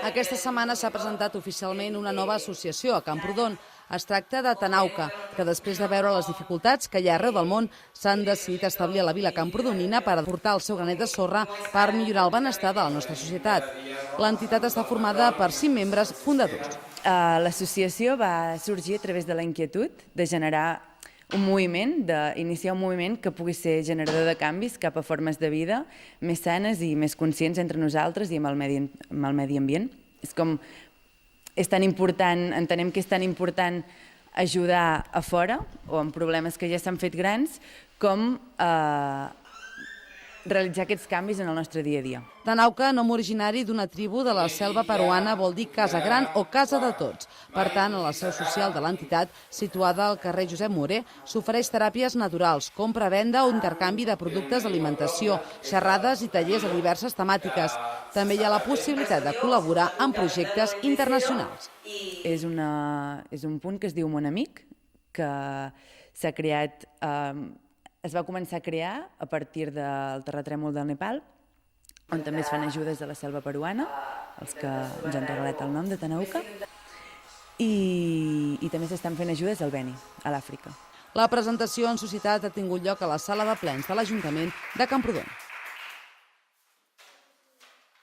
Aquesta setmana s'ha presentat oficialment una nova associació a Camprodon. Es tracta de Tanauca, que després de veure les dificultats que hi ha arreu del món s'han decidit establir a la vila camprodonina per aportar el seu granet de sorra per millorar el benestar de la nostra societat. L'entitat està formada per 5 membres fundadors. L'associació va sorgir a través de la inquietud de generar un moviment, d'iniciar un moviment que pugui ser generador de canvis cap a formes de vida més sanes i més conscients entre nosaltres i amb el medi ambient. És tan important, entenem que és tan important ajudar a fora o en problemes que ja s'han fet grans com realitzar aquests canvis en el nostre dia a dia. Tanauca, nom originari d'una tribu de la selva peruana, vol dir casa gran o casa de tots. Per tant, a la seu social de l'entitat, situada al carrer Josep Morer, s'ofereix teràpies naturals, compra, venda o intercanvi de productes d'alimentació, xerrades i tallers de diverses temàtiques. També hi ha la possibilitat de col·laborar en projectes internacionals. És un punt que es diu Mon Amic, que s'ha creat... Es va començar a crear a partir del terratrèmol del Nepal, on també es fan ajudes de la selva peruana, els que ens han regalat el nom de Tanauca, i també s'estan fent ajudes al Beni, a l'Àfrica. La presentació en societat ha tingut lloc a la sala de plens de l'Ajuntament de Camprodon.